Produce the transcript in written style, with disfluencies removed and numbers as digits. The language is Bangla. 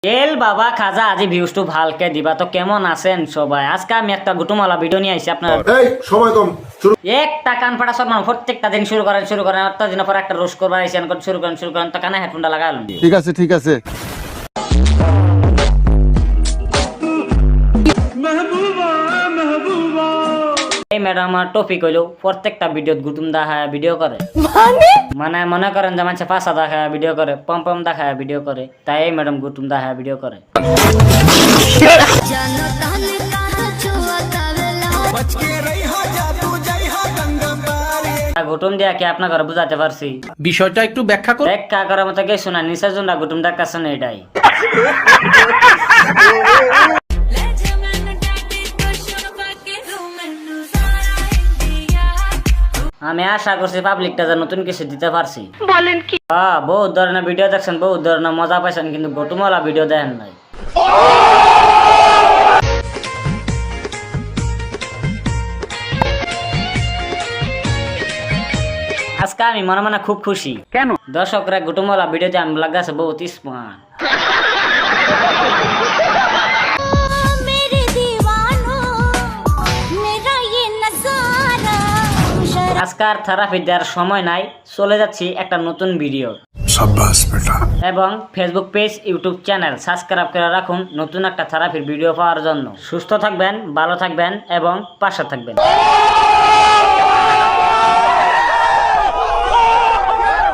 তেল বাবা খাজা আজি ভিউজ টু ভালকে দিবা। তো কেমন আছেন সবাই? আজকে আমি একটা গুটুমালা ভিডিও নিয়ে আইছি আপনার। এই সময় কম, শুরু। একটা কান ফাটা সব মানুষ প্রত্যেকটা দিন শুরু করেন একটা দিন পর একটা রোজ করবার আইছেন শুরু করেন তো কানে হেডফোনটা লাগাইলাম। ঠিক আছে ঠিক আছে। এই ম্যাডাম আমার টপিক হইলো প্রত্যেকটা ভিডিওত গুতুম দেখায় ভিডিও করে, মানে মনে করেন যে মানুষ পাশা দেখায় ভিডিও করে, পম পম দেখায় ভিডিও করে, তাই এই ম্যাডাম গুতুম দেখায় ভিডিও করে। গুটুম দিয়া কি আপনার ঘরে বুঝাতে পারছি? বিষয়টা একটু ব্যাখ্যা করুন। ব্যাখ্যা করার মতো কে শোনা নিচের জন্য গুটুম দেখাচ্ছেন এটাই। আমি আশা করছি পাবলিকটা যা নতুন কিছু দিতে পারছি। বলেন কি? বহুত ধরনের ভিডিও দেখছেন, বহুত ধরনের মজা পাইছেন, কিন্তু গটুমলা ভিডিও দেখেন নাই। আজকে আমি মনে মনে খুব খুশি। কেন? দর্শকরা গটুমলা ভিডিওতে আমি লাগাছে বহুত স্মার্ট। আজকার থেরাপি দেওয়ার সময় নাই, চলে যাচ্ছি একটা নতুন ভিডিও। এবং Facebook page, YouTube channel subscribe করে রাখুন নতুন একটা থেরাপির ভিডিও পাওয়ার জন্য। সুস্থ থাকবেন, ভালো থাকবেন এবং পাশে থাকবেন।